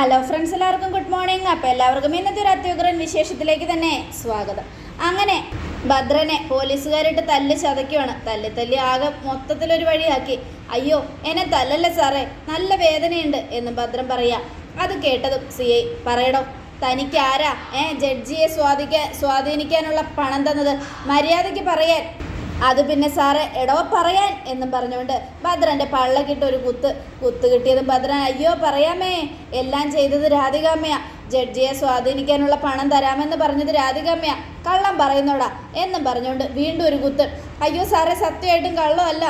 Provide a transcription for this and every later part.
Hello friends, എല്ലാവർക്കും good morning. അപ്പോൾ എല്ലാവർക്കും ഇന്നത്തെ ഒരു അത്യുഗ്രൻ വിശേഷത്തിലേക്ക് തന്നെ സ്വാഗതം. അങ്ങനെ ഭദ്രനെ പോലീസുകാരിട്ട് തല്ലി ചതയ്ക്കുവാണ്. തല്ലി ആകെ മൊത്തത്തിലൊരു വഴിയാക്കി. അയ്യോ, എന്നെ തല്ലല്ലേ സാറേ, നല്ല വേദനയുണ്ട് എന്ന് ഭദ്രൻ പറയാം. അത് കേട്ടതും CI പറയടോ, തനിക്ക് ആരാ ജഡ്ജിയെ സ്വാധീനിക്കാനുള്ള പണം തന്നത്? മര്യാദയ്ക്ക് പറയാൻ. അത് പിന്നെ സാറേ, എടോ പറയാൻ എന്നും പറഞ്ഞുകൊണ്ട് ഭദ്രൻ്റെ പള്ളക്കിട്ട് ഒരു കുത്ത് കിട്ടിയതും ഭദ്രൻ അയ്യോ പറയാമേ, എല്ലാം ചെയ്തത് രാധികാമ്മയാ. ജഡ്ജിയെ സ്വാധീനിക്കാനുള്ള പണം തരാമെന്ന് പറഞ്ഞത് രാധികാമ്മയാ. കള്ളം പറയുന്നോടാ എന്നും പറഞ്ഞുകൊണ്ട് വീണ്ടും ഒരു കുത്ത്. അയ്യോ സാറേ, സത്യമായിട്ടും കള്ളമല്ല.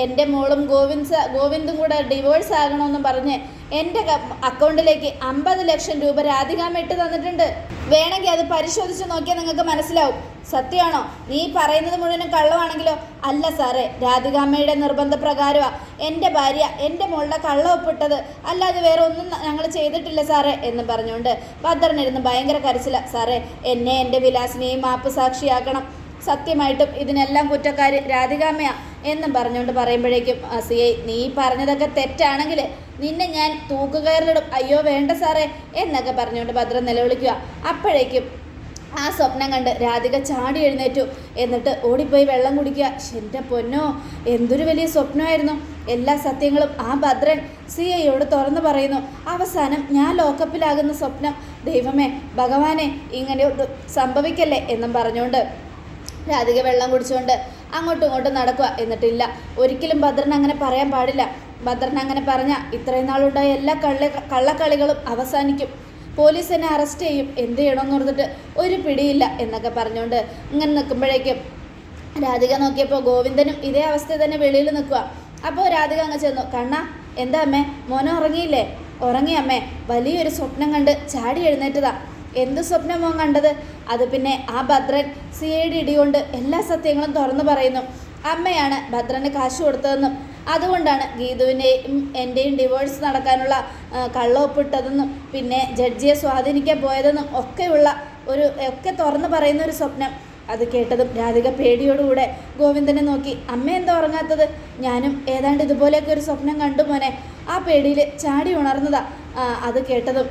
എൻ്റെ മോളും ഗോവിന്ദും കൂടെ ഡിവോഴ്സ് ആകണമെന്നും പറഞ്ഞ് എൻ്റെ അക്കൗണ്ടിലേക്ക് 50 ലക്ഷം രൂപ രാധികാമ്മ ഇട്ട് തന്നിട്ടുണ്ട്. വേണമെങ്കിൽ അത് പരിശോധിച്ച് നോക്കിയാൽ നിങ്ങൾക്ക് മനസ്സിലാവും. സത്യമാണോ? നീ പറയുന്നത് മുഴുവനും കള്ളമാണെങ്കിലോ? അല്ല സാറേ, രാധികാമ്മയുടെ നിർബന്ധപ്രകാരമാണ് എൻ്റെ ഭാര്യ എൻ്റെ മോളുടെ കള്ളം ഒപ്പിട്ടത്, അല്ലാതെ വേറെ ഒന്നും ഞങ്ങൾ ചെയ്തിട്ടില്ല സാറേ എന്നും പറഞ്ഞുകൊണ്ട് ഭദ്രനിരുന്ന് ഭയങ്കര കരച്ചില. സാറേ, എന്നെ എൻ്റെ വിലാസിനെയും മാപ്പ് സാക്ഷിയാക്കണം. സത്യമായിട്ടും ഇതിനെല്ലാം കുറ്റക്കാരി രാധികാമ്മയാ എന്നും പറഞ്ഞുകൊണ്ട് പറയുമ്പോഴേക്കും CI നീ പറഞ്ഞതൊക്കെ തെറ്റാണെങ്കിൽ നിന്നെ ഞാൻ തൂക്കുകയറിലിടും. അയ്യോ വേണ്ട സാറേ എന്നൊക്കെ പറഞ്ഞുകൊണ്ട് ഭദ്രൻ നിലവിളിക്കുക. അപ്പോഴേക്കും ആ സ്വപ്നം കണ്ട് രാധിക ചാടി എഴുന്നേറ്റു. എന്നിട്ട് ഓടിപ്പോയി വെള്ളം കുടിക്കുക. എൻ്റെ പൊന്നോ, എന്തൊരു വലിയ സ്വപ്നമായിരുന്നു. എല്ലാ സത്യങ്ങളും ആ ഭദ്രൻ CIയോട് തുറന്നു പറയുന്നു. അവസാനം ഞാൻ ലോക്കപ്പിലാകുന്ന സ്വപ്നം. ദൈവമേ, ഭഗവാനെ, ഇങ്ങനെ സംഭവിക്കല്ലേ എന്നും പറഞ്ഞുകൊണ്ട് രാധിക വെള്ളം കുടിച്ചുകൊണ്ട് അങ്ങോട്ടും ഇങ്ങോട്ടും നടക്കുക. എന്നിട്ടില്ല, ഒരിക്കലും ഭദ്രൻ അങ്ങനെ പറയാൻ പാടില്ല. ഭദ്രൻ അങ്ങനെ പറഞ്ഞാൽ ഇത്രയും നാളുണ്ടായ എല്ലാ കള്ളക്കളികളും അവസാനിക്കും. പോലീസ് എന്നെ അറസ്റ്റ് ചെയ്യും. എന്ത് ചെയ്യണമെന്ന് പറഞ്ഞിട്ട് ഒരു പിടിയില്ല എന്നൊക്കെ പറഞ്ഞുകൊണ്ട് ഇങ്ങനെ നിൽക്കുമ്പോഴേക്കും രാധിക നോക്കിയപ്പോൾ ഗോവിന്ദനും ഇതേ അവസ്ഥ തന്നെ വെളിയിൽ നിൽക്കുക. അപ്പോൾ രാധിക അങ്ങ് ചെന്നു. കണ്ണാ, എന്താ അമ്മേ, മോനെ ഉറങ്ങിയില്ലേ? ഉറങ്ങി അമ്മേ, വലിയൊരു സ്വപ്നം കണ്ട് ചാടി എഴുന്നേറ്റതാ. എന്ത് സ്വപ്നം മോൻ കണ്ടത്? അത് പിന്നെ ആ ഭദ്രൻ CIയുടെ ഇടികൊണ്ട് എല്ലാ സത്യങ്ങളും തുറന്നു പറയുന്നു. അമ്മയാണ് ഭദ്രന് കാശ് കൊടുത്തതെന്നും അതുകൊണ്ടാണ് ഗീതുവിൻ്റെയും എൻ്റെയും ഡിവോഴ്സ് നടക്കാനുള്ള കള്ളൊപ്പിട്ടതെന്നും പിന്നെ ജഡ്ജിയെ സ്വാധീനിക്കാൻ പോയതെന്നും ഒക്കെ തുറന്നു പറയുന്ന ഒരു സ്വപ്നം. അത് കേട്ടതും രാധിക പേടിയോടുകൂടെ ഗോവിന്ദനെ നോക്കി. അമ്മ എന്താ ഉറങ്ങാത്തത്? ഞാനും ഏതാണ്ട് ഇതുപോലെയൊക്കെ ഒരു സ്വപ്നം കണ്ടു മോനെ. ആ പേടിയിൽ ചാടി ഉണർന്നതാ. അത് കേട്ടതും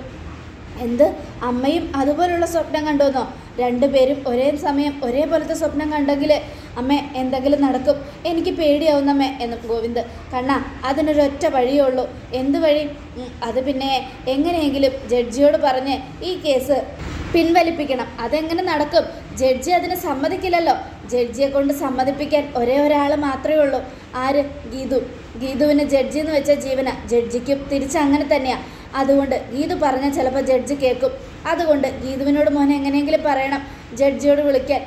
എന്ത്, അമ്മയും അതുപോലുള്ള സ്വപ്നം കണ്ടുവന്നോ? രണ്ടുപേരും ഒരേ സമയം ഒരേപോലത്തെ സ്വപ്നം കണ്ടെങ്കിൽ അമ്മ എന്തെങ്കിലും നടക്കും. എനിക്ക് പേടിയാവുന്നമ്മേ എന്നും ഗോവിന്ദ്. കണ്ണാ, അതിനൊരൊറ്റ വഴിയേ ഉള്ളൂ. എന്ത് വഴി? അത് പിന്നെ എങ്ങനെയെങ്കിലും ജഡ്ജിയോട് പറഞ്ഞ് ഈ കേസ് പിൻവലിപ്പിക്കണം. അതെങ്ങനെ നടക്കും? ജഡ്ജി അതിന് സമ്മതിക്കില്ലല്ലോ. ജഡ്ജിയെ കൊണ്ട് സമ്മതിപ്പിക്കാൻ ഒരേ ഒരാൾ മാത്രമേ ഉള്ളൂ. ആര്? ഗീതുവിന് ജഡ്ജി എന്ന് വെച്ച ജീവന. ജഡ്ജിക്കും തിരിച്ചങ്ങനെ തന്നെയാണ്. അതുകൊണ്ട് ഗീതു പറഞ്ഞാൽ ചിലപ്പോൾ ജഡ്ജി കേൾക്കും. അതുകൊണ്ട് ഗീതുവിനോട് മോനെ എങ്ങനെയെങ്കിലും പറയണം ജഡ്ജിയോട് വിളിക്കാൻ.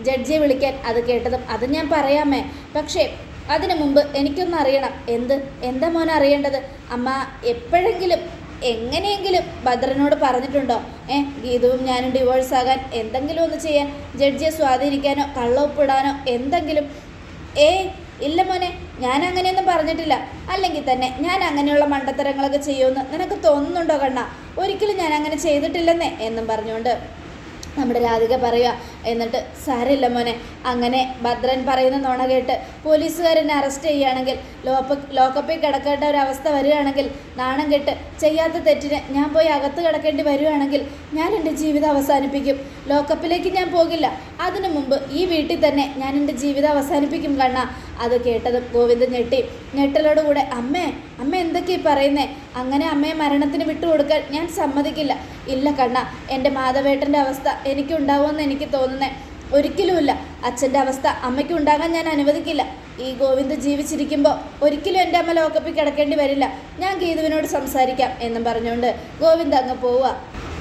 ജഡ്ജിയെ വിളിക്കാൻ. അത് കേട്ടതും അത് ഞാൻ പറയാമേ, പക്ഷേ അതിനു മുമ്പ് എനിക്കൊന്ന് അറിയണം. എന്താ മോനെ അറിയേണ്ടത്? അമ്മ എപ്പോഴെങ്കിലും എങ്ങനെയെങ്കിലും ഭദ്രനോട് പറഞ്ഞിട്ടുണ്ടോ ഗീതുവും ഞാനും ഡിവോഴ്സ് ആകാൻ, എന്തെങ്കിലും ഒന്ന് ചെയ്യാൻ, ജഡ്ജിയെ സ്വാധീനിക്കാനോ കള്ളൊപ്പിടാനോ എന്തെങ്കിലും? ഇല്ല മോനെ, ഞാൻ അങ്ങനെയൊന്നും പറഞ്ഞിട്ടില്ല. അല്ലെങ്കിൽ തന്നെ ഞാൻ അങ്ങനെയുള്ള മണ്ടത്തരങ്ങളൊക്കെ ചെയ്യുമെന്ന് നിനക്ക് തോന്നുന്നുണ്ടോ കണ്ണാ? ഒരിക്കലും ഞാൻ അങ്ങനെ ചെയ്തിട്ടില്ലെന്നേ എന്നും പറഞ്ഞുകൊണ്ട് നമ്മുടെ രാധിക പറയുക. എന്നിട്ട് സാരമില്ല മോനെ, അങ്ങനെ ഭദ്രൻ പറയുന്ന നുണ കേട്ട് പോലീസുകാരെന്നെ അറസ്റ്റ് ചെയ്യുകയാണെങ്കിൽ, ലോക്കപ്പിൽ കിടക്കേണ്ട ഒരവസ്ഥ വരികയാണെങ്കിൽ, നാണം കെട്ട് ചെയ്യാത്ത തെറ്റിന് ഞാൻ പോയി അകത്ത് കിടക്കേണ്ടി വരികയാണെങ്കിൽ ഞാൻ എൻ്റെ ജീവിതം അവസാനിപ്പിക്കും. ലോക്കപ്പിലേക്ക് ഞാൻ പോകില്ല. അതിനു മുമ്പ് ഈ വീട്ടിൽ തന്നെ ഞാൻ എൻ്റെ ജീവിതം അവസാനിപ്പിക്കും കണ്ണാ. അത് കേട്ടതും ഗോവിന്ദൻ ഞെട്ടലോടുകൂടെ അമ്മ എന്തൊക്കെയാ പറയുന്നേ? അങ്ങനെ അമ്മയെ മരണത്തിന് വിട്ടുകൊടുക്കാൻ ഞാൻ സമ്മതിക്കില്ല. ഇല്ല കണ്ണ, എൻ്റെ മാധവേട്ടൻ്റെ അവസ്ഥ എനിക്കുണ്ടാവുമെന്ന് എനിക്ക് തോന്നുന്നേ ഒരിക്കലുമില്ല. അച്ഛൻ്റെ അവസ്ഥ അമ്മയ്ക്ക് ഉണ്ടാകാൻ ഞാൻ അനുവദിക്കില്ല. ഈ ഗോവിന്ദ് ജീവിച്ചിരിക്കുമ്പോൾ ഒരിക്കലും എൻ്റെ അമ്മ ലോക്കപ്പിൽ കിടക്കേണ്ടി വരില്ല. ഞാൻ ഗീതുവിനോട് സംസാരിക്കാം എന്നും പറഞ്ഞുകൊണ്ട് ഗോവിന്ദ് അങ്ങ് പോവുക.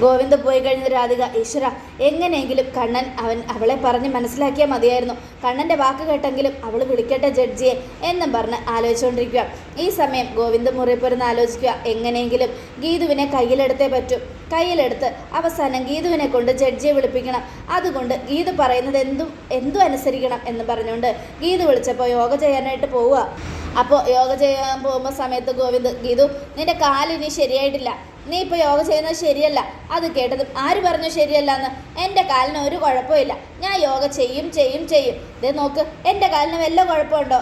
ഗോവിന്ദ് പോയി കഴിഞ്ഞ രാധിക, ഈശ്വര, എങ്ങനെയെങ്കിലും കണ്ണൻ അവളെ പറഞ്ഞ് മനസ്സിലാക്കിയാൽ മതിയായിരുന്നു. കണ്ണൻ്റെ വാക്ക് കേട്ടെങ്കിലും അവൾ വിളിക്കട്ടെ ജഡ്ജിയെ എന്നും പറഞ്ഞ് ആലോചിച്ചുകൊണ്ടിരിക്കുക. ഈ സമയം ഗോവിന്ദ് മുറിപ്പുറന്ന് ആലോചിക്കുക, എങ്ങനെയെങ്കിലും ഗീതുവിനെ കയ്യിലെടുത്തേ പറ്റൂ. കയ്യിലെടുത്ത് അവസാനം ഗീതുവിനെ കൊണ്ട് ജഡ്ജിയെ വിളിപ്പിക്കണം. അതുകൊണ്ട് ഗീതു പറയുന്നത് എന്തും അനുസരിക്കണം എന്ന് പറഞ്ഞുകൊണ്ട് ഗീതു വിളിച്ചപ്പോൾ യോഗ ചെയ്യാനായിട്ട് പോവുക. അപ്പോൾ യോഗ ചെയ്യാൻ പോകുമ്പോൾ സമയത്ത് ഗോവിന്ദ്, ഗീതു, നിൻ്റെ കാലിനി ശരിയായിട്ടില്ല. നീ ഇപ്പോൾ യോഗ ചെയ്യുന്നത് ശരിയല്ല. അത് കേട്ടതും ആര് പറഞ്ഞു ശരിയല്ല എന്ന്? എൻ്റെ കാലിന് ഒരു കുഴപ്പമില്ല. ഞാൻ യോഗ ചെയ്യും. ഇതേ നോക്ക്, എൻ്റെ കാലിന് വല്ല കുഴപ്പമുണ്ടോ?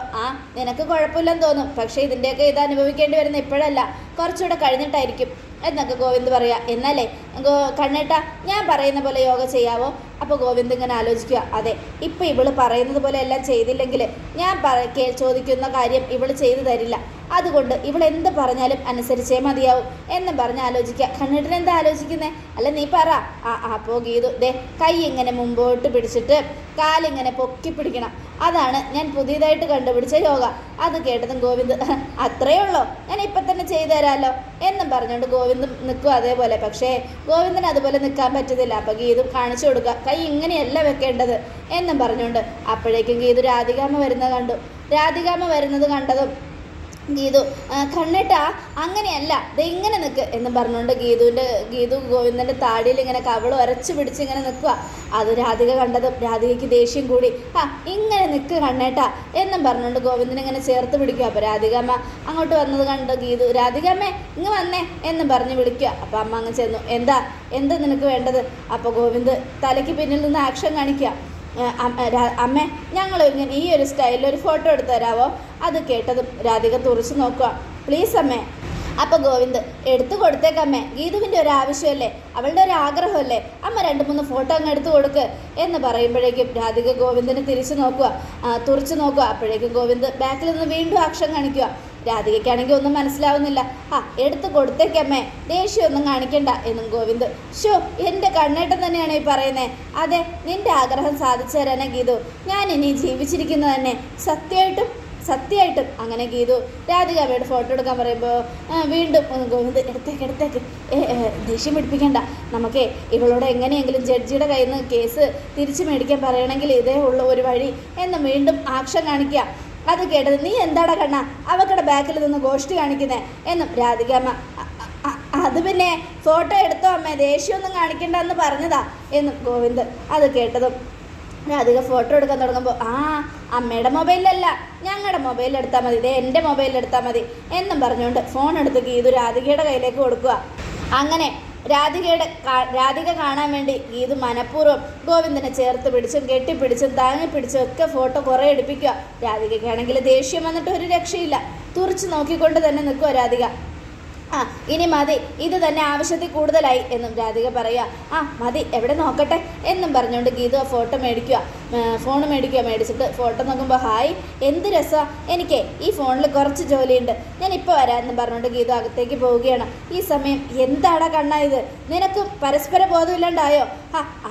നിനക്ക് കുഴപ്പമില്ലെന്ന് തോന്നും. പക്ഷേ ഇതിൻ്റെയൊക്കെ ഇത് അനുഭവിക്കേണ്ടി വരുന്ന ഇപ്പോഴല്ല, കുറച്ചുകൂടെ കഴിഞ്ഞിട്ടായിരിക്കും. എന്നൊക്കെ ഗോവിന്ദ് പറയാ. എന്നാലേ കണ്ണേട്ട ഞാൻ പറയുന്ന പോലെ യോഗ ചെയ്യാവോ? അപ്പോൾ ഗോവിന്ദ് ഇങ്ങനെ ആലോചിക്കുക, അതെ ഇപ്പം ഇവള് പറയുന്നത് പോലെ എല്ലാം ചെയ്തില്ലെങ്കിൽ ഞാൻ ചോദിക്കുന്ന കാര്യം ഇവള് ചെയ്തു തരില്ല, അതുകൊണ്ട് ഇവളെന്ത് പറഞ്ഞാലും അനുസരിച്ചേ മതിയാവും എന്നും പറഞ്ഞ് ആലോചിക്കുക. കണ്ണേട്ടൻ എന്താ ആലോചിക്കുന്നേ? അല്ല നീ പറ. അപ്പോൾ ഗീതു ദേ കൈ ഇങ്ങനെ മുമ്പോട്ട് പിടിച്ചിട്ട് കാലിങ്ങനെ പൊക്കി പിടിക്കണം, അതാണ് ഞാൻ പുതിയതായിട്ട് കണ്ടുപിടിച്ച യോഗ. അത് കേട്ടതും ഗോവിന്ദ് അത്രയേ ഉള്ളൂ, ഞാൻ ഇപ്പം തന്നെ ചെയ്തു തരാമല്ലോ എന്നും പറഞ്ഞുകൊണ്ട് ഗോവിന്ദും നിൽക്കും അതേപോലെ. പക്ഷേ ഗോവിന്ദന് അതുപോലെ നിൽക്കാൻ പറ്റുന്നില്ല. അപ്പോൾ ഗീതു കാണിച്ചു കൊടുക്കുക, കൈ ഇങ്ങനെയല്ല വെക്കേണ്ടത് എന്നും പറഞ്ഞുകൊണ്ട്. അപ്പോഴേക്കും ഗീതു രാധികാമ്മ വരുന്നത് കണ്ടതും ഗീതു കണ്ണേട്ടാ അങ്ങനെയല്ല ദേ ഇങ്ങനെ നിൽക്ക് എന്ന് പറഞ്ഞുകൊണ്ട് ഗീതു ഗോവിന്ദൻ്റെ താടിയിൽ ഇങ്ങനെ കവള് ഉരച്ച് പിടിച്ച് ഇങ്ങനെ നിൽക്കുക. അത് രാധിക കണ്ടതും രാധികയ്ക്ക് ദേഷ്യം കൂടി. ഇങ്ങനെ നിൽക്ക് കണ്ണേട്ടാ എന്നും പറഞ്ഞുകൊണ്ട് ഗോവിന്ദനെ ഇങ്ങനെ ചേർത്ത് പിടിക്കുക. അപ്പോൾ രാധികാമ്മ അങ്ങോട്ട് വന്നത് കണ്ട് ഗീതു രാധികാമ്മേ ഇങ്ങ് വന്നേ എന്നും പറഞ്ഞ് വിളിക്കുക. അപ്പോൾ അമ്മ അങ്ങ് ചെന്നു. എന്താ നിനക്ക് വേണ്ടത്? അപ്പോൾ ഗോവിന്ദ് തലയ്ക്ക് പിന്നിൽ നിന്ന് ആക്ഷൻ കാണിക്കുക. അമ്മേ ഞങ്ങൾ ഇങ്ങനെ ഈ ഒരു സ്റ്റൈലിൽ ഒരു ഫോട്ടോ എടുത്തു തരാമോ? അത് കേട്ടതും രാധിക തുറച്ച് നോക്കുക. പ്ലീസ് അമ്മേ. അപ്പോൾ ഗോവിന്ദ് എടുത്തു കൊടുത്തേക്കമ്മേ, ഗീതുവിൻ്റെ ഒരു ആവശ്യമല്ലേ, അവളുടെ ഒരു ആഗ്രഹമല്ലേ, അമ്മ 2-3 ഫോട്ടോ അങ്ങ് എടുത്തു കൊടുക്ക് എന്ന് പറയുമ്പോഴേക്കും രാധിക ഗോവിന്ദനെ തുറച്ചു നോക്കുക. അപ്പോഴേക്കും ഗോവിന്ദ് ബാക്കിൽ നിന്ന് വീണ്ടും ആക്ഷൻ കാണിക്കുക. രാധികയ്ക്കാണെങ്കിൽ ഒന്നും മനസ്സിലാവുന്നില്ല. എടുത്തു കൊടുത്തേക്കമ്മേ, ദേഷ്യമൊന്നും കാണിക്കണ്ട എന്നും ഗോവിന്ദ്. എൻ്റെ കണ്ണേട്ടൻ തന്നെയാണ് ഈ പറയുന്നത്. അതെ നിൻ്റെ ആഗ്രഹം സാധിച്ചു തരാനാ ഗീതു ഞാൻ ഇനി ജീവിച്ചിരിക്കുന്നത് തന്നെ, സത്യമായിട്ടും. അങ്ങനെ ഗീതു രാധികാമ്മയുടെ ഫോട്ടോ എടുക്കാൻ പറയുമ്പോൾ വീണ്ടും ഗോവിന്ദ് എടുത്തേക്ക് ദേഷ്യം പിടിപ്പിക്കണ്ട, നമുക്കേ ഇവളോട് എങ്ങനെയെങ്കിലും ജഡ്ജിയുടെ കയ്യിൽ നിന്ന് കേസ് തിരിച്ചു മേടിക്കാൻ പറയണമെങ്കിൽ ഇതേ ഉള്ള ഒരു വഴി എന്ന് വീണ്ടും ആക്ഷൻ കാണിക്കുക. അത് കേട്ടത് നീ എന്താടാ കണ്ണ അവക്കടെ ബാക്കിൽ നിന്ന് ഗോഷ്ടി കാണിക്കുന്നേ എന്നും രാധികാമ്മ. അത് പിന്നെ ഫോട്ടോ എടുത്തോ അമ്മേ, ദേഷ്യമൊന്നും കാണിക്കണ്ട എന്ന് പറഞ്ഞതാ എന്നും ഗോവിന്ദ്. അത് കേട്ടതും രാധിക ഫോട്ടോ എടുക്കാൻ തുടങ്ങുമ്പോൾ അമ്മയുടെ മൊബൈലിലല്ല ഞങ്ങളുടെ മൊബൈലിൽ എടുത്താൽ മതി, ഇതേ എൻ്റെ മൊബൈലിൽ എടുത്താൽ മതി എന്നും പറഞ്ഞുകൊണ്ട് ഫോൺ എടുത്ത് ഗീതു രാധികയുടെ കയ്യിലേക്ക് കൊടുക്കുക. അങ്ങനെ രാധിക കാണാൻ വേണ്ടി ഗീതു മനഃപൂർവ്വം ഗോവിന്ദനെ ചേർത്ത് പിടിച്ചും കെട്ടിപ്പിടിച്ചും താങ്ങിപ്പിടിച്ചും ഒക്കെ ഫോട്ടോ കുറേ എടുപ്പിക്കുക. രാധികയ്ക്കാണെങ്കിൽ ദേഷ്യം വന്നിട്ട് ഒരു രക്ഷയില്ല, തുറച്ച് നോക്കിക്കൊണ്ട് തന്നെ നിൽക്കുക രാധിക. ഇനി മതി, ഇത് തന്നെ ആവശ്യത്തിൽ കൂടുതലായി എന്നും രാധിക പറയുക. മതി എവിടെ നോക്കട്ടെ എന്നും പറഞ്ഞുകൊണ്ട് ഗീതു ആ ഫോട്ടോ മേടിച്ചിട്ട് ഫോട്ടോ നോക്കുമ്പോൾ ഹായ് എന്ത് രസമാണ്, എനിക്ക് ഈ ഫോണിൽ കുറച്ച് ജോലിയുണ്ട്, ഞാൻ ഇപ്പോൾ വരാം എന്നും പറഞ്ഞുകൊണ്ട് ഗീതു അകത്തേക്ക് പോവുകയാണ്. ഈ സമയം എന്താടാ കണ്ണാ ഇത്, നിനക്ക് പരസ്പര ബോധമില്ലാണ്ടായോ?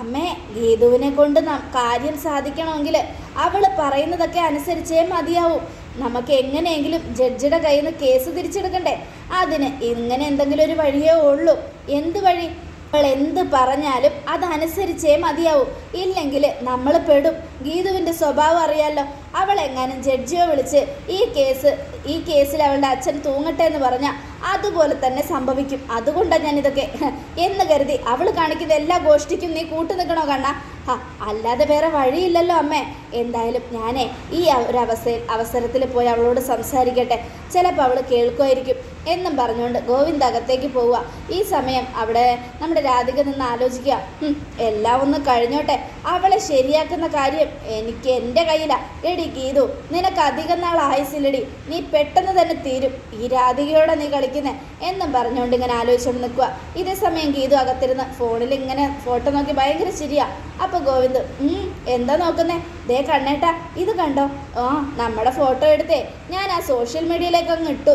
അമ്മേ ഗീതുവിനെ കൊണ്ട് കാര്യം സാധിക്കണമെങ്കിൽ അവൾ പറയുന്നതൊക്കെ അനുസരിച്ചേ മതിയാവും, നമുക്ക് എങ്ങനെയെങ്കിലും ജഡ്ജിയുടെ കയ്യിൽ നിന്ന് കേസ് തിരിച്ചെടുക്കണ്ടേ, അതിന് ഇങ്ങനെ എന്തെങ്കിലും ഒരു വഴിയേ ഉള്ളൂ. എന്ത് വഴി? അവൾ എന്ത് പറഞ്ഞാലും അതനുസരിച്ചേ മതിയാവും, ഇല്ലെങ്കിൽ നമ്മൾ പെടും. ഗീതുവിൻ്റെ സ്വഭാവം അറിയാമല്ലോ, അവളെങ്ങാനും ജഡ്ജിയെ വിളിച്ച് ഈ കേസിൽ അവളുടെ അച്ഛൻ തൂങ്ങട്ടെ എന്ന് പറഞ്ഞാൽ അതുപോലെ തന്നെ സംഭവിക്കും. അതുകൊണ്ടാണ് ഞാനിതൊക്കെ എന്ന് കരുതി അവൾ കാണിക്കുന്ന എല്ലാ ഗോഷ്ഠിക്കും നീ കൂട്ടു നിൽക്കണോ കണ്ണ? അല്ലാതെ വേറെ വഴിയില്ലല്ലോ അമ്മേ. എന്തായാലും ഞാനേ ഈ ഒരു അവസരത്തിൽ പോയി അവളോട് സംസാരിക്കട്ടെ, ചിലപ്പോൾ അവൾ കേൾക്കുമായിരിക്കും എന്നും പറഞ്ഞുകൊണ്ട് ഗോവിന്ദ് അകത്തേക്ക് പോവുക. ഈ സമയം അവിടെ നമ്മുടെ രാധിക നിന്ന് ആലോചിക്കുക, എല്ലാം ഒന്ന് കഴിഞ്ഞോട്ടെ, അവളെ ശരിയാക്കുന്ന കാര്യം എനിക്ക് എൻ്റെ കയ്യിലാണ്. എടി ഗീതു നിനക്ക് അധികം നാൾ ആയുസില്ലടി, നീ പെട്ടെന്ന് തന്നെ തീരും, ഈ രാധികയോടെ നീ കളിക്കുന്നേ എന്നും പറഞ്ഞുകൊണ്ട് ഇങ്ങനെ ആലോചിച്ചുകൊണ്ട് നിൽക്കുക. ഇതേ സമയം ഗീതു അകത്തിരുന്ന് ഫോണിൽ ഇങ്ങനെ ഫോട്ടോ നോക്കി ഭയങ്കര ശരിയാ. അപ്പോൾ ഗോവിന്ദ് എന്താ നോക്കുന്നേ? ദേ കണ്ണേട്ടാ ഇത് കണ്ടോ, നമ്മുടെ ഫോട്ടോ എടുത്തേ ഞാൻ ആ സോഷ്യൽ മീഡിയയിലേക്ക് അങ്ങ് ഇട്ടു.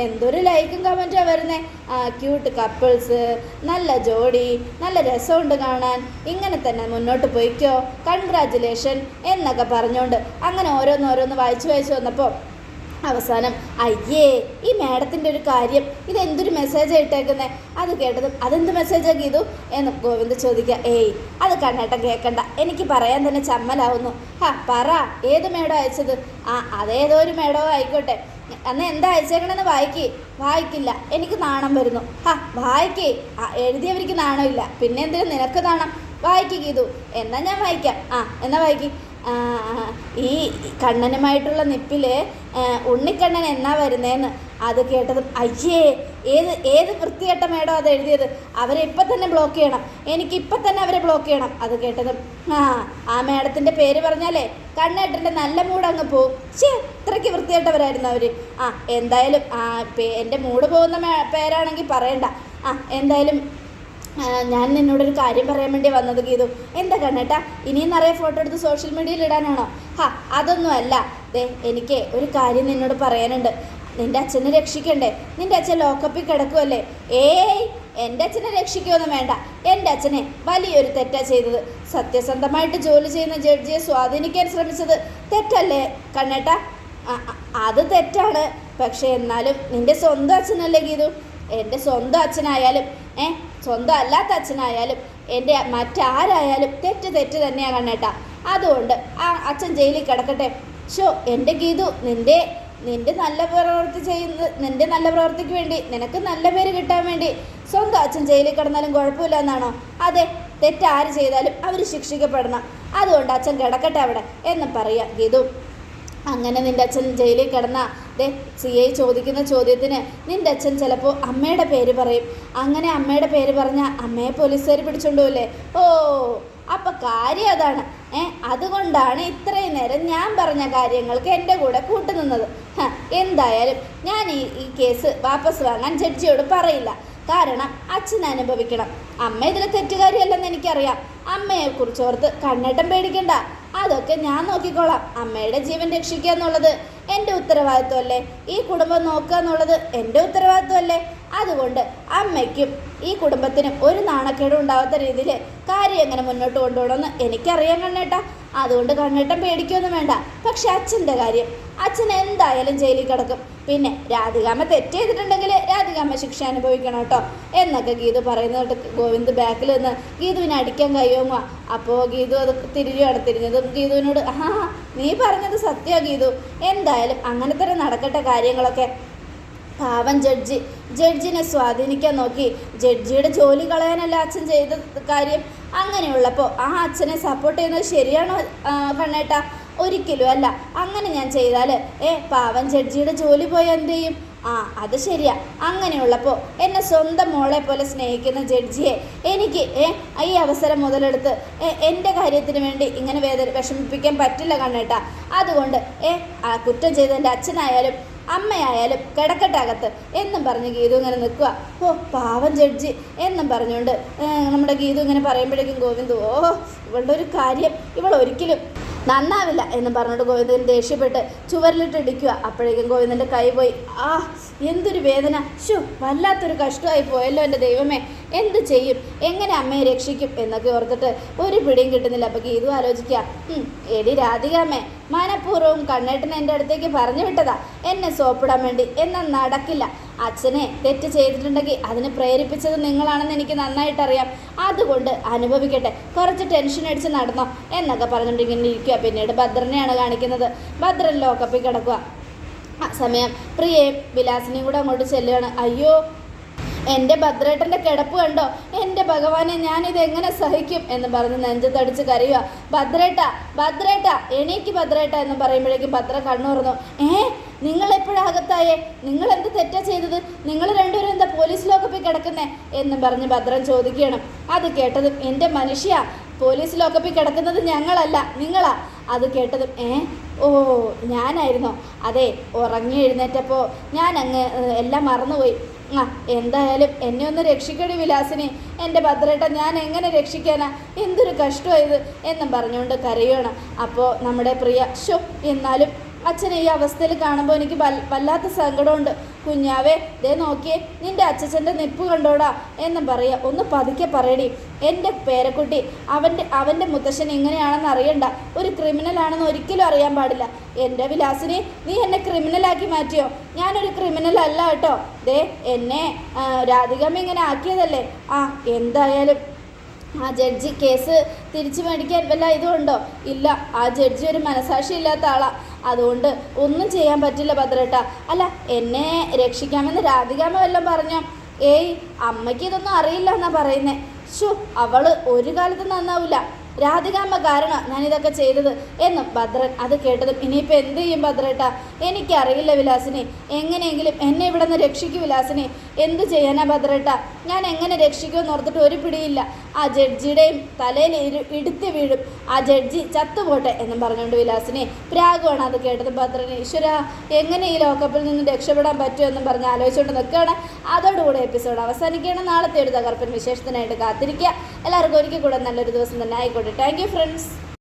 എന്തൊരു ലൈക്കും കമൻറ്റാണ് വരുന്നേ. ക്യൂട്ട് കപ്പിൾസ്, നല്ല ജോഡി, നല്ല രസമുണ്ട് കാണാൻ, ഇങ്ങനെ തന്നെ മുന്നോട്ട് പോയിക്കോ, കൺഗ്രാജുലേഷൻ എന്നൊക്കെ പറഞ്ഞുകൊണ്ട് അങ്ങനെ ഓരോന്ന് വായിച്ചു വന്നപ്പോൾ അവസാനം അയ്യേ ഈ മാഡത്തിൻ്റെ ഒരു കാര്യം, ഇതെന്തൊരു മെസ്സേജാണ് ഇട്ടേക്കുന്നത്? അത് കേട്ടതും അതെന്ത് മെസ്സേജാണ് ഗീതു എന്ന് ഗോവിന്ദ് ചോദിക്കുക. അത് കണ്ണേട്ടൻ കേൾക്കണ്ട, എനിക്ക് പറയാൻ തന്നെ ചമ്മലാവുന്നു. പറ ഏത് മേഡം അയച്ചത്? അതേതോ ഒരു മേഡോ ആയിക്കോട്ടെ, അന്ന് എന്താ അയച്ചേക്കണമെന്ന് വായിക്കില്ല, എനിക്ക് നാണം വരുന്നു. വായിക്കേ, എഴുതിയവർക്ക് നാണമില്ല, പിന്നെ എന്തിനും നിനക്ക് നാണം? വായിക്ക് ഗീതു. എന്നാൽ ഞാൻ വായിക്കാം. എന്നാ വായിക്ക്. ഈ കണ്ണനുമായിട്ടുള്ള നിപ്പിൽ ഉണ്ണിക്കണ്ണൻ എന്നാ വരുന്നതെന്ന്. അത് കേട്ടതും അയ്യേ ഏത് വൃത്തികെട്ട മേഡം അത് എഴുതിയത്, അവരെ ഇപ്പം തന്നെ ബ്ലോക്ക് ചെയ്യണം, എനിക്കിപ്പം തന്നെ അവരെ ബ്ലോക്ക് ചെയ്യണം. അത് കേട്ടതും ആ മേഡത്തിൻ്റെ പേര് പറഞ്ഞാലേ കണ്ണേട്ടൻ്റെ നല്ല മൂഡ് അങ്ങ് പോവും. ഇത്രയ്ക്ക് വൃത്തികെട്ടവരായിരുന്നു അവർ. എന്തായാലും എൻ്റെ മൂഡ് പോകുന്ന പേരാണെങ്കിൽ പറയണ്ട. എന്തായാലും ഞാൻ നിന്നോടൊരു കാര്യം പറയാൻ വേണ്ടി വന്നത് ഗീതു. എന്താ കണ്ണേട്ടാ, ഇനിയും നിറയെ ഫോട്ടോ എടുത്ത് സോഷ്യൽ മീഡിയയിൽ ഇടാനാണോ? അതൊന്നുമല്ല. എനിക്ക് ഒരു കാര്യം നിന്നോട് പറയാനുണ്ട്. നിൻ്റെ അച്ഛനെ രക്ഷിക്കണ്ടേ? നിൻ്റെ അച്ഛൻ ലോക്കപ്പിൽ കിടക്കുമല്ലേ? എൻ്റെ അച്ഛനെ രക്ഷിക്കുകയൊന്നും വേണ്ട. എൻ്റെ അച്ഛനെ വലിയൊരു തെറ്റാ ചെയ്തത്. സത്യസന്ധമായിട്ട് ജോലി ചെയ്യുന്ന ജഡ്ജിയെ സ്വാധീനിക്കാൻ ശ്രമിച്ചത് തെറ്റല്ലേ കണ്ണേട്ടാ? അത് തെറ്റാണ്. പക്ഷേ എന്നാലും നിൻ്റെ സ്വന്തം അച്ഛനല്ലേ ഗീതു? എൻ്റെ സ്വന്തം അച്ഛനായാലും സ്വന്തം അല്ലാത്ത അച്ഛനായാലും എൻ്റെ മറ്റാരായാലും തെറ്റ് തന്നെയാണ് കണ്ണേട്ടാ. അതുകൊണ്ട് ആ അച്ഛൻ ജയിലിൽ കിടക്കട്ടെ. എൻ്റെ ഗീതു, നിൻ്റെ നല്ല പ്രവൃത്തിക്ക് വേണ്ടി, നിനക്ക് നല്ല പേര് കിട്ടാൻ വേണ്ടി സ്വന്തം അച്ഛൻ ജയിലിൽ കിടന്നാലും കുഴപ്പമില്ല എന്നാണോ? അതെ, തെറ്റാര് ചെയ്താലും അവർ ശിക്ഷിക്കപ്പെടണം. അതുകൊണ്ട് അച്ഛൻ കിടക്കട്ടെ അവിടെ എന്ന് പറയാം ഗീതു. അങ്ങനെ നിൻ്റെ അച്ഛൻ ജയിലിൽ കിടന്ന CI ചോദിക്കുന്ന ചോദ്യത്തിന് നിൻ്റെ അച്ഛൻ ചിലപ്പോൾ അമ്മയുടെ പേര് പറയും. അങ്ങനെ അമ്മയുടെ പേര് പറഞ്ഞാൽ അമ്മയെ പോലീസുകാർ പിടിച്ചോണ്ടൂല്ലേ? അപ്പം കാര്യം അതാണ്. അതുകൊണ്ടാണ് ഇത്രയും നേരം ഞാൻ പറഞ്ഞ കാര്യങ്ങൾക്ക് എൻ്റെ കൂടെ കൂട്ടുനിന്നത്. എന്തായാലും ഞാൻ ഈ കേസ് വാപ്പസ് വാങ്ങാൻ ജഡ്ജിയോട് പറയില്ല. കാരണം അച്ഛൻ അനുഭവിക്കണം. അമ്മ ഇതിൽ തെറ്റുകാരിയല്ലെന്ന് എനിക്കറിയാം. അമ്മയെക്കുറിച്ച് ഓർത്ത് കണ്ണേട്ടൻ പേടിക്കണ്ട. അതൊക്കെ ഞാൻ നോക്കിക്കോളാം. അമ്മയുടെ ജീവൻ രക്ഷിക്കുക എന്നുള്ളത് എൻ്റെ ഉത്തരവാദിത്വമല്ലേ? ഈ കുടുംബം നോക്കുക എന്നുള്ളത് എൻ്റെ ഉത്തരവാദിത്വമല്ലേ? അതുകൊണ്ട് അമ്മയ്ക്കും ഈ കുടുംബത്തിനും ഒരു നാണക്കേടും ഉണ്ടാവാത്ത രീതിയിൽ കാര്യം എങ്ങനെ മുന്നോട്ട് കൊണ്ടുപോകണമെന്ന് എനിക്കറിയാൻ കണ്ണേട്ടാ. അതുകൊണ്ട് കണ്ണേട്ടൻ പേടിക്കൊന്നും വേണ്ട. പക്ഷെ അച്ഛൻ്റെ കാര്യം, അച്ഛൻ എന്തായാലും ജയിലിൽ കിടക്കും. പിന്നെ രാധികാമ്മ തെറ്റ് ചെയ്തിട്ടുണ്ടെങ്കിൽ രാധികാമ്മ ശിക്ഷ അനുഭവിക്കണം കേട്ടോ എന്നൊക്കെ ഗീതു പറയുന്നത് ഗോവിന്ദ് ബാക്കിൽ നിന്ന് ഗീതുവിനെ അടിക്കാൻ കഴിയുമോ? അപ്പോൾ ഗീതു അത് തിരിഞ്ഞതും ഗീതുവിനോട് നീ പറഞ്ഞത് സത്യമാണ് ഗീതു. എന്തായാലും അങ്ങനെ തന്നെ നടക്കട്ടെ കാര്യങ്ങളൊക്കെ. പാവം ജഡ്ജിനെ സ്വാധീനിക്കാൻ നോക്കി. ജഡ്ജിയുടെ ജോലി കളയാനല്ല അച്ഛൻ ചെയ്ത കാര്യം. അങ്ങനെയുള്ളപ്പോൾ ആ അച്ഛനെ സപ്പോർട്ട് ചെയ്യുന്നത് ശരിയാണോ കണ്ണേട്ടാ? ഒരിക്കലും അല്ല. അങ്ങനെ ഞാൻ ചെയ്താൽ പാവം ജഡ്ജിയുടെ ജോലി പോയാൽ എന്ത് ചെയ്യും? അത് ശരിയാ. അങ്ങനെയുള്ളപ്പോൾ എന്നെ സ്വന്തം മോളെ പോലെ സ്നേഹിക്കുന്ന ജഡ്ജിയെ എനിക്ക് ഈ അവസരം മുതലെടുത്ത് എൻ്റെ കാര്യത്തിന് വേണ്ടി ഇങ്ങനെ വിഷമിപ്പിക്കാൻ പറ്റില്ല കണ്ണേട്ടാ. അതുകൊണ്ട് കുറ്റം ചെയ്ത എൻ്റെ അച്ഛനായാലും അമ്മയായാലും കിടക്കട്ടെ അകത്ത് എന്നും പറഞ്ഞ് ഗീതു ഇങ്ങനെ നിൽക്കുക. പാവം ജഡ്ജി എന്നും പറഞ്ഞുകൊണ്ട് നമ്മുടെ ഗീതു ഇങ്ങനെ പറയുമ്പോഴേക്കും ഗോവിന്ദ് ഇവളുടെ ഒരു കാര്യം ഇവൾ ഒരിക്കലും നന്നാവില്ല എന്ന് പറഞ്ഞിട്ട് ഗോവിന്ദൻ ദേഷ്യപ്പെട്ട് ചുവരിലിട്ട് ഇടിക്കുക. അപ്പോഴേക്കും ഗോവിന്ദൻ്റെ കൈ പോയി. എന്തൊരു വേദന! വല്ലാത്തൊരു കഷ്ടമായി പോയല്ലോ എൻ്റെ ദൈവമേ, എന്ത് ചെയ്യും, എങ്ങനെ അമ്മയെ രക്ഷിക്കും എന്നൊക്കെ ഓർത്തിട്ട് ഒരു പിടിയും കിട്ടുന്നില്ല. അപ്പോൾ ഗീതു ആലോചിക്കുക, എടി രാധികാമ്മേ, മനഃപൂർവ്വം കണ്ണേട്ടൻ എൻ്റെ അടുത്തേക്ക് പറഞ്ഞു വിട്ടതാ എന്നെ സോപ്പിടാൻ വേണ്ടി. എന്നാൽ നടക്കില്ല. അച്ഛനെ തെറ്റ് ചെയ്തിട്ടുണ്ടെങ്കിൽ അതിന് പ്രേരിപ്പിച്ചത് നിങ്ങളാണെന്ന് എനിക്ക് നന്നായിട്ടറിയാം. അതുകൊണ്ട് അനുഭവിക്കട്ടെ, കുറച്ച് ടെൻഷൻ അടിച്ച് നടന്നോ എന്നൊക്കെ പറഞ്ഞുകൊണ്ട് ഇങ്ങനെ ഇരിക്കുക. പിന്നീട് ഭദ്രനെയാണ് കാണിക്കുന്നത്. ഭദ്രൻ ലോക്കപ്പിൽ കിടക്കുക. ആ സമയം പ്രിയയും വിലാസിനെയും കൂടെ അങ്ങോട്ട് ചെല്ലുകയാണ്. അയ്യോ, എൻ്റെ ഭദ്രേട്ടൻ്റെ കിടപ്പ് കണ്ടോ? എൻ്റെ ഭഗവാനെ, ഞാനിതെങ്ങനെ സഹിക്കും എന്ന് പറഞ്ഞ് നെഞ്ചത്തടിച്ച് കരയുക. ഭദ്രേട്ട എണീക്ക് ഭദ്രേട്ട എന്ന് പറയുമ്പോഴേക്കും ഭദ്ര കണ്ണു തുറന്നു. നിങ്ങളെപ്പോഴകത്തായേ? നിങ്ങളെന്ത് തെറ്റാ ചെയ്തത്? നിങ്ങൾ രണ്ടുപേരും എന്താ പോലീസ് ലോക്കപ്പിൽ കിടക്കുന്നേ എന്നും പറഞ്ഞ് ഭദ്രൻ ചോദിക്കുകയാണ്. അത് കേട്ടതും എൻ്റെ മനുഷ്യ, പോലീസ് ലോക്കപ്പിൽ കിടക്കുന്നത് ഞങ്ങളല്ല, നിങ്ങളാ. അത് കേട്ടതും ഞാനായിരുന്നോ? അതെ, ഉറങ്ങി എഴുന്നേറ്റപ്പോൾ ഞാൻ അങ്ങ് എല്ലാം മറന്നുപോയി. എന്തായാലും എന്നെ ഒന്ന് രക്ഷിക്കടി വിലാസിനി. എൻ്റെ ഭദ്രേട്ട ഞാൻ എങ്ങനെ രക്ഷിക്കാനാ? എന്തൊരു കഷ്ടമായത് എന്നും പറഞ്ഞുകൊണ്ട് കരയുകയാണ്. അപ്പോൾ നമ്മുടെ പ്രിയ എന്നാലും അച്ഛനെ ഈ അവസ്ഥയിൽ കാണുമ്പോൾ എനിക്ക് വല്ലാത്ത സങ്കടമുണ്ട്. കുഞ്ഞാവേ, ദേ നോക്കിയേ, നിൻ്റെ അച്ഛൻ്റെ നിപ്പ് കണ്ടോടാ എന്നും പറയുക. ഒന്ന് പതുക്കെ പറയടി. എൻ്റെ പേരക്കുട്ടി അവൻ്റെ മുത്തശ്ശൻ ഇങ്ങനെയാണെന്ന് അറിയണ്ട. ഒരു ക്രിമിനലാണെന്ന് ഒരിക്കലും അറിയാൻ പാടില്ല. എൻ്റെ വിലാസിനെ നീ എന്നെ ക്രിമിനലാക്കി മാറ്റിയോ? ഞാനൊരു ക്രിമിനൽ അല്ല കേട്ടോ. ദേ എന്നെ രാധികാമ്മ ഇങ്ങനെ ആക്കിയതല്ലേ. എന്തായാലും ആ ജഡ്ജി കേസ് തിരിച്ചു മേടിക്കാൻ വല്ല ഇതുണ്ടോ? ഇല്ല, ആ ജഡ്ജി ഒരു മനസാക്ഷി ഇല്ലാത്ത ആളാണ്. അതുകൊണ്ട് ഒന്നും ചെയ്യാൻ പറ്റില്ല ഭദ്രേട്ട. അല്ല, എന്നെ രക്ഷിക്കാമെന്ന് രാധികാമ്മ വല്ലതും പറഞ്ഞോ? അമ്മയ്ക്ക് ഇതൊന്നും അറിയില്ല എന്നാ പറയുന്നേ. അവള് ഒരു കാലത്തും നന്നാവില്ല. രാധികാമ്മ കാരണം ഞാനിതൊക്കെ ചെയ്തത് എന്നും ഭദ്രൻ അത് കേട്ടതും ഇനിയിപ്പോൾ എന്ത് ചെയ്യും ഭദ്രേട്ടാ? എനിക്കറിയില്ല വിലാസിനെ. എങ്ങനെയെങ്കിലും എന്നെ ഇവിടെ നിന്ന് രക്ഷിക്കൂ വിലാസിനെ. എന്ത് ചെയ്യാനാ ഭദ്രേട്ടാ? ഞാൻ എങ്ങനെ രക്ഷിക്കുമെന്ന് ഓർത്തിട്ട് ഒരു പിടിയില്ല. ആ ജഡ്ജിയുടെയും തലയിൽ ഇടുത്തി വീഴും. ആ ജഡ്ജി ചത്തുപോട്ടെ എന്നും പറഞ്ഞുകൊണ്ട് വിലാസിനെ പ്രാഗുവാണ് അത് കേട്ടത്. ഭദ്രന് ഈശ്വര എങ്ങനെ ഈ ലോക്കപ്പിൽ നിന്ന് രക്ഷപ്പെടാൻ പറ്റുമെന്നും പറഞ്ഞ് ആലോചിച്ചുകൊണ്ട് നിൽക്കുകയാണ്. അതോടുകൂടെ എപ്പിസോഡ് അവസാനിക്കുകയാണ്. നാളത്തെ ഒരു തകർപ്പൻ വിശേഷത്തിനായിട്ട് കാത്തിരിക്കുക. എല്ലാവർക്കും ഒരിക്കൽ കൂടെ നല്ലൊരു ദിവസം തന്നെ ആയിക്കോട്ടെ. Thank you friends.